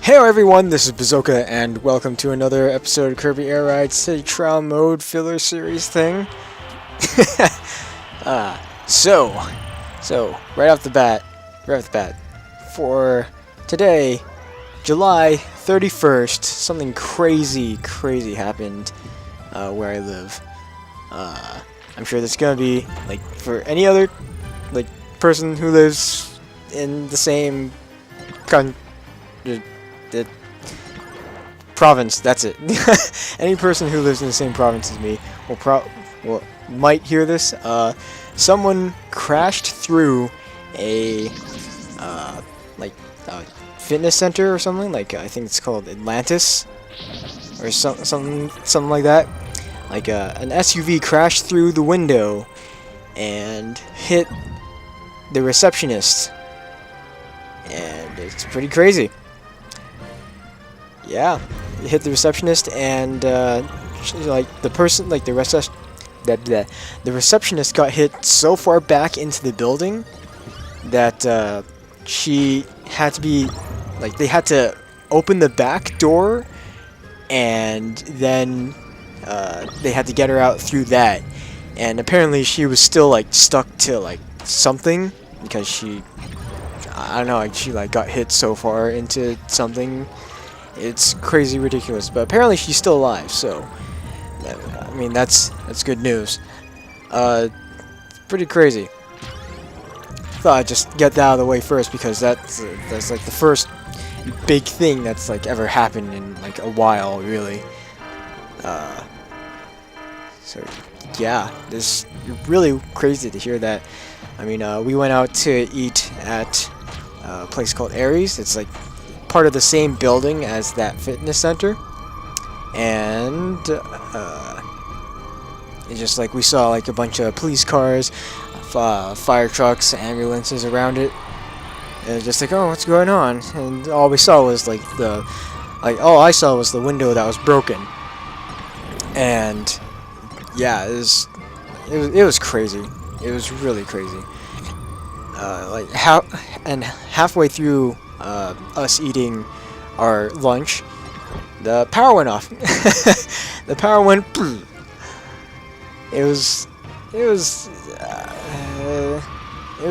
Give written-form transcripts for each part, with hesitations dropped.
Hey everyone, this is Bazzoka, and welcome to another episode of Kirby Air Ride City Trial Mode filler series thing. So, right off the bat, for today, July 31st, something crazy happened where I live. I'm sure that's gonna be, like, for any other, like, person who lives in the same the province, that's it. Any person who lives in the same province as me might hear this. Someone crashed through a fitness center or something. Like I think it's called Atlantis or something like that. Like an SUV crashed through the window and hit the receptionist, and it's pretty crazy. Yeah, it hit the receptionist, and the receptionist got hit so far back into the building that she had to be, like, they had to open the back door, and then they had to get her out through that. And apparently she was still, like, stuck to, like, something, because I don't know, she, like, got hit so far into something. It's crazy ridiculous, but apparently she's still alive, so I mean that's good news. Pretty crazy. Thought I'd just get that out of the way first, because that's like the first big thing that's like ever happened in like a while, really. So yeah, this really crazy to hear that. I mean, we went out to eat at a place called Aries. It's like part of the same building as that fitness center, and it's just like we saw like a bunch of police cars, fire trucks, ambulances around it, and it's just like, oh, what's going on? And all we saw was like all I saw was the window that was broken, and yeah, it was crazy. It was really crazy. Halfway through us eating our lunch, the power went off. The power went. It was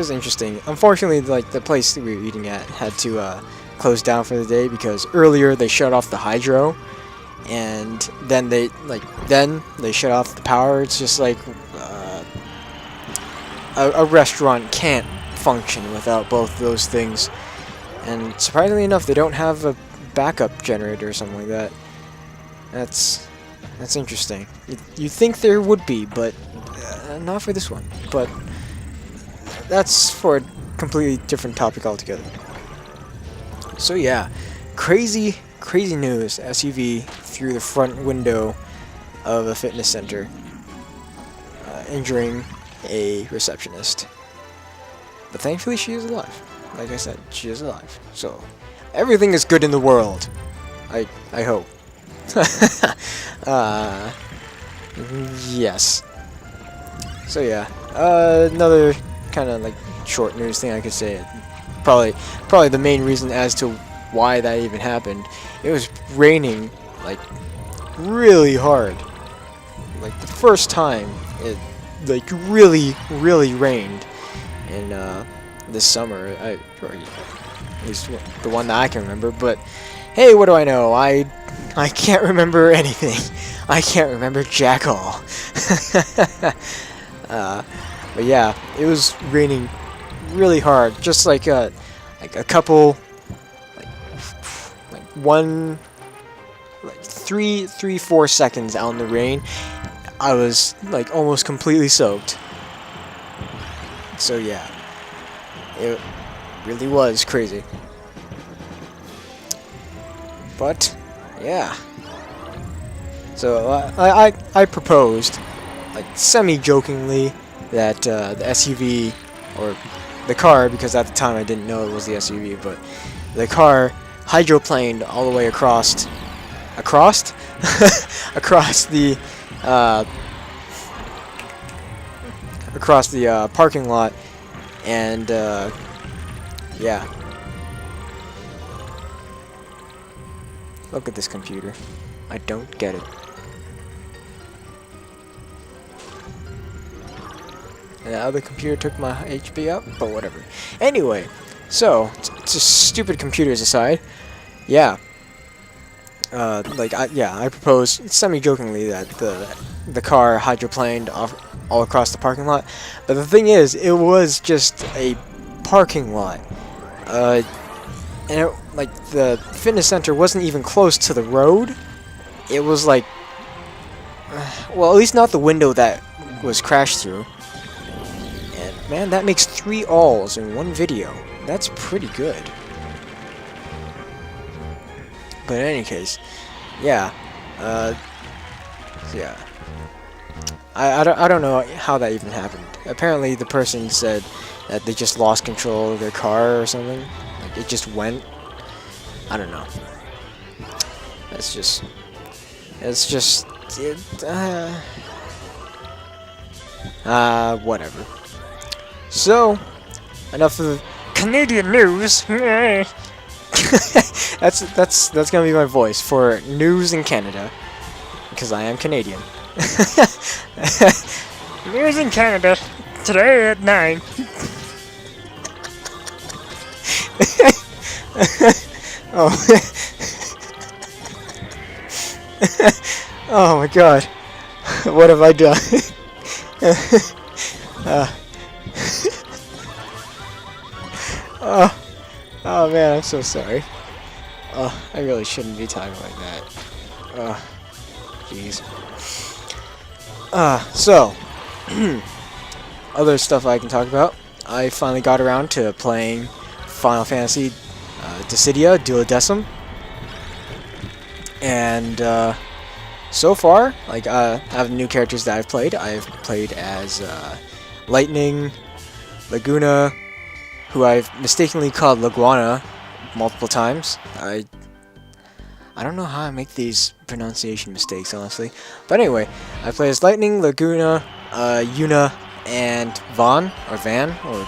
interesting. Unfortunately, like the place that we were eating at had to close down for the day, because earlier they shut off the hydro, and then they shut off the power. It's just like a restaurant can't function without both those things. And surprisingly enough, they don't have a backup generator or something like that. That's interesting. You'd think there would be, but not for this one. But that's for a completely different topic altogether. So yeah, crazy news. SUV through the front window of a fitness center, injuring a receptionist. But thankfully she is alive. Like I said, she is alive. So everything is good in the world. I hope. Yes. So yeah, another kind of like short news thing I could say. Probably the main reason as to why that even happened. It was raining like really hard. Like the first time it like really rained in this summer, or at least the one that I can remember. But hey, what do I know? I can't remember anything. I can't remember jack all. But yeah, it was raining really hard. Just like a couple, like 4 seconds out in the rain, I was like almost completely soaked. So yeah, it really was crazy. But yeah, so I proposed, like semi-jokingly, that the SUV, or the car, because at the time I didn't know it was the SUV, but the car hydroplaned all the way across the parking lot, and yeah, Look at this computer. I don't get it. And the other computer took my HP up, but whatever. Anyway, so, just stupid computers aside, yeah. I proposed semi-jokingly that the car hydroplaned all across the parking lot, but the thing is, it was just a parking lot. And the fitness center wasn't even close to the road. It was like, well, at least not the window that was crashed through. And man, that makes 3 alls in one video. That's pretty good. But in any case, yeah, yeah. I don't know how that even happened. Apparently, the person said that they just lost control of their car or something. Like, it just went. I don't know. It's just. Whatever. So, enough of Canadian news. that's gonna be my voice for news in Canada, because I am Canadian. News in Canada today at 9. Oh. Oh my God, what have I done? Oh man, I'm so sorry. I really shouldn't be talking like that. Jeez. So, other stuff I can talk about. I finally got around to playing Final Fantasy Dissidia Duodecim. And, so far, like, I have new characters that I've played. I've played as, Lightning, Laguna, who I've mistakenly called Laguana multiple times. I don't know how I make these pronunciation mistakes, honestly. But anyway, I play as Lightning, Laguna, Yuna, and Van, or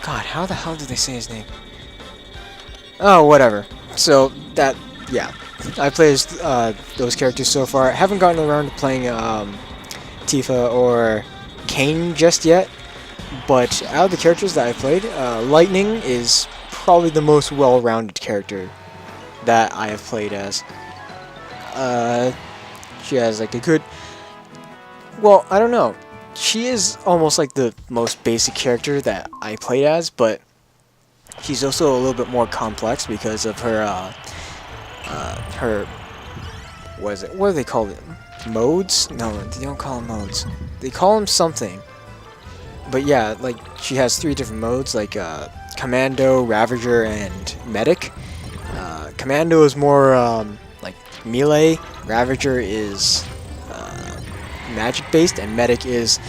God, how the hell did they say his name? Oh, whatever. So, yeah. I play as those characters so far. I haven't gotten around to playing Tifa or Kain just yet. But out of the characters that I played, Lightning is probably the most well-rounded character that I have played as. She has like a good... Well, I don't know. She is almost like the most basic character that I played as, but she's also a little bit more complex because of her, what is it? What do they call it? Modes? No, they don't call them modes. They call them something. But yeah, like, she has 3 different modes, like, Commando, Ravager, and Medic. Commando is more, like, melee. Ravager is, magic-based, and Medic is,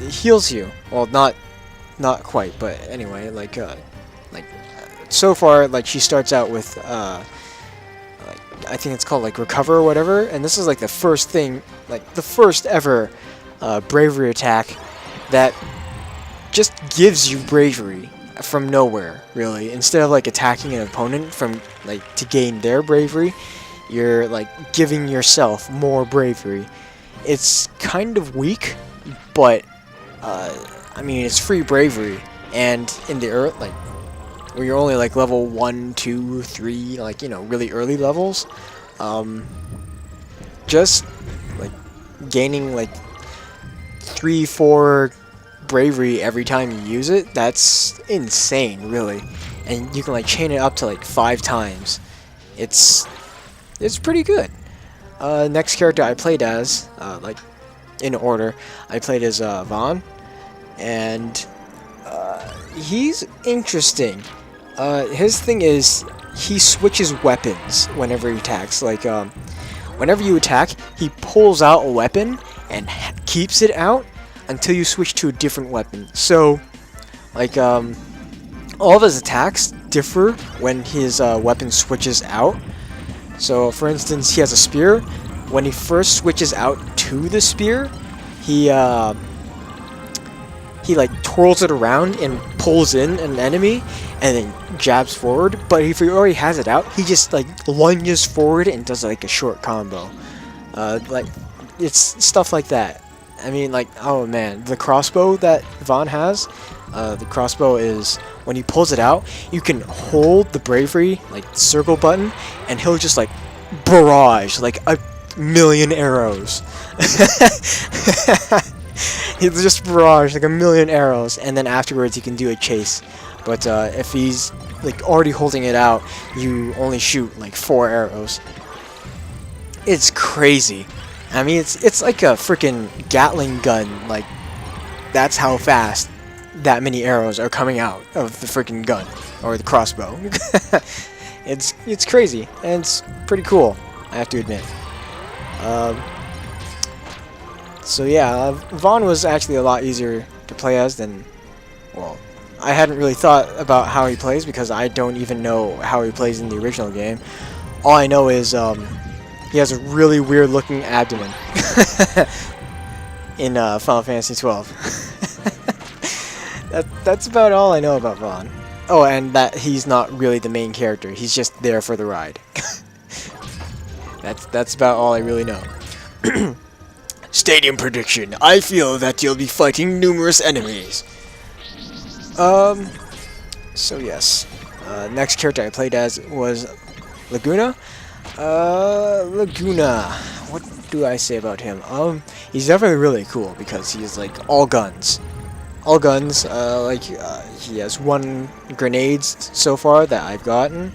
heals you. Well, not quite, but anyway, like, so far, like, she starts out with, like, I think it's called, like, Recover or whatever, and this is, like, the first thing, like, the first ever, bravery attack that just gives you bravery from nowhere, really. Instead of like attacking an opponent from like to gain their bravery, you're like giving yourself more bravery. It's kind of weak, but I mean it's free bravery, and in the earth, like where you're only like level 1, 2, 3, like, you know, really early levels, just like gaining like 3, 4 bravery every time you use it, that's insane, really. And you can like chain it up to like 5 times. It's pretty good. Next character I played as, like in order, I played as Vaughn, and he's interesting. His thing is he switches weapons whenever he attacks. Like whenever you attack, he pulls out a weapon and keeps it out until you switch to a different weapon. So, like, all of his attacks differ when his weapon switches out. So, for instance, he has a spear. When he first switches out to the spear, he like twirls it around and pulls in an enemy, and then jabs forward. But if he already has it out, he just like lunges forward and does like a short combo. Like it's stuff like that. I mean, like, oh man, the crossbow that Vaughn has, the crossbow is, when he pulls it out, you can hold the bravery, like, circle button, and he'll just, like, barrage, like, a million arrows. He'll just barrage, like, a million arrows, and then afterwards he can do a chase. But, if he's, like, already holding it out, you only shoot, like, 4 arrows. It's crazy. I mean, it's like a freaking Gatling gun. Like, that's how fast that many arrows are coming out of the freaking gun or the crossbow. It's crazy, and it's pretty cool, I have to admit. So yeah, Vaughn was actually a lot easier to play as than, well, I hadn't really thought about how he plays because I don't even know how he plays in the original game. All I know is he has a really weird looking abdomen in Final Fantasy XII. That's about all I know about Vaughn. Oh, and that he's not really the main character. He's just there for the ride. That's about all I really know. Stadium prediction. I feel that you'll be fighting numerous enemies. So yes. Next character I played as was Laguna. Laguna. What do I say about him? He's definitely really cool because he's like all guns. All guns. He has 1 grenades so far that I've gotten.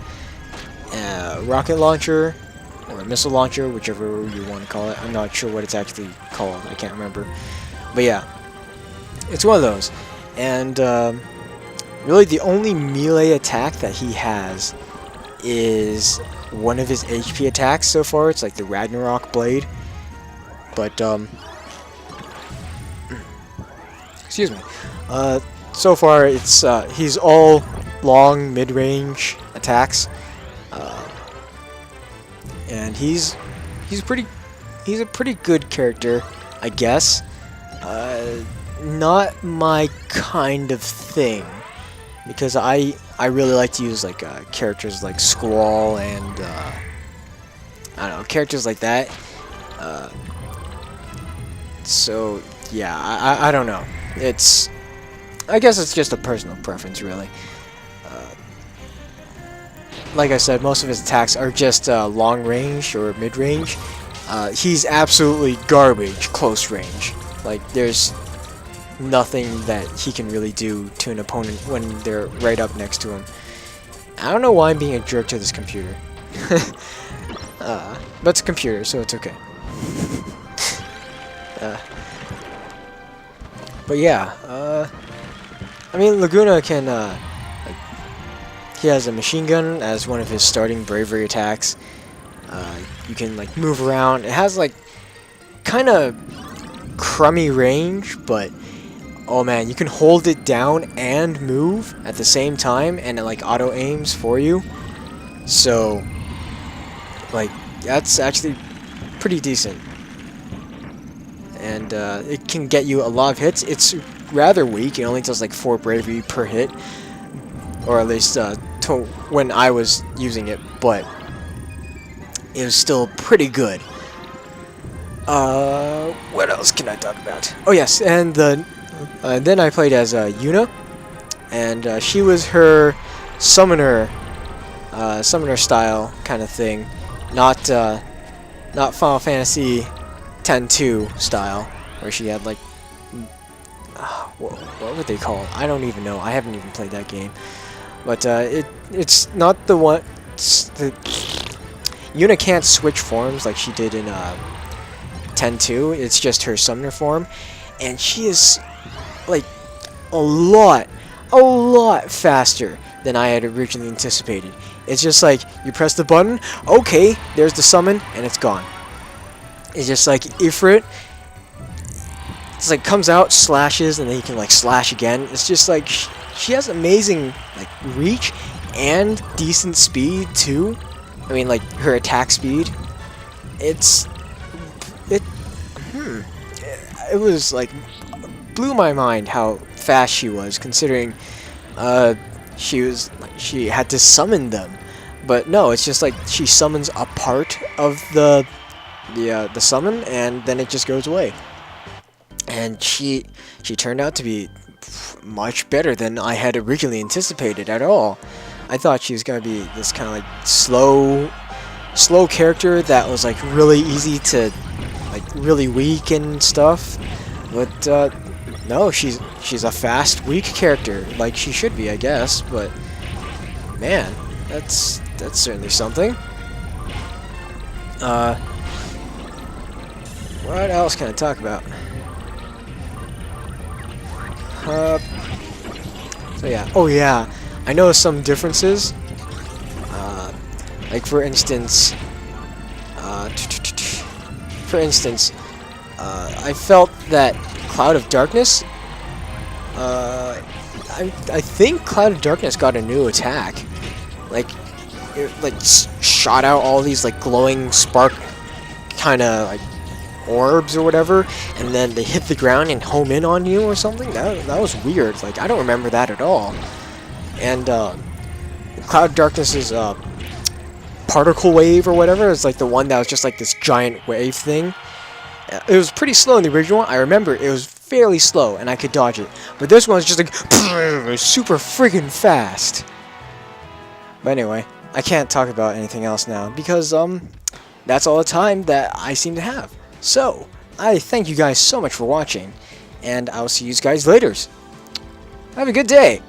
Rocket launcher or missile launcher, whichever you want to call it. I'm not sure what it's actually called. I can't remember. But yeah, it's one of those. And really, the only melee attack that he has is one of his HP attacks so far. It's like the Ragnarok blade, but excuse me. So far it's he's all long mid-range attacks, and he's a pretty good character, I guess. Not my kind of thing, because I really like to use like characters like Squall and I don't know, characters like that. So yeah, I don't know. I guess it's just a personal preference, really. Like I said, most of his attacks are just long range or mid range. He's absolutely garbage close range. Like, there's nothing that he can really do to an opponent when they're right up next to him. I don't know why I'm being a jerk to this computer. But it's a computer, so it's okay. But yeah, I mean, Laguna can, he has a machine gun as one of his starting bravery attacks. You can, like, move around. It has, like, kind of crummy range, but oh man, you can hold it down and move at the same time, and it like auto aims for you. So, like, that's actually pretty decent. And it can get you a lot of hits. It's rather weak. It only does like 4 bravery per hit, or at least when I was using it, but it was still pretty good. What else can I talk about? Oh yes, and then I played as Yuna, and she was her summoner style kind of thing, not Final Fantasy X-2 style, where she had like what would they call it? I don't even know. I haven't even played that game, but it's not the one. Yuna can't switch forms like she did in X-2. It's just her summoner form, and she is like a lot faster than I had originally anticipated. It's just like you press the button, okay, there's the summon, and it's gone. It's just like Ifrit. It's like comes out, slashes, and then you can like slash again. It's just like she has amazing like reach and decent speed too. I mean, like her attack speed. It was like blew my mind how fast she was, considering she had to summon them, but no, it's just like she summons a part of the summon, and then it just goes away. And she turned out to be much better than I had originally anticipated at all. I thought she was gonna be this kind of like slow character that was like really easy to, like really weak and stuff, but no, she's a fast, weak character like she should be, I guess. But man, that's certainly something. What else can I talk about? So yeah. Oh yeah, I know some differences. Like for instance, I felt that Cloud of Darkness. I think Cloud of Darkness got a new attack. Like, it like shot out all these like glowing spark kind of like orbs or whatever, and then they hit the ground and home in on you or something. That was weird. Like, I don't remember that at all. And Cloud of Darkness's particle wave or whatever is like the one that was just like this giant wave thing. It was pretty slow in the original one. I remember it was fairly slow and I could dodge it. But this one was just like super friggin' fast. But anyway, I can't talk about anything else now because that's all the time that I seem to have. So, I thank you guys so much for watching, and I'll see you guys later. Have a good day!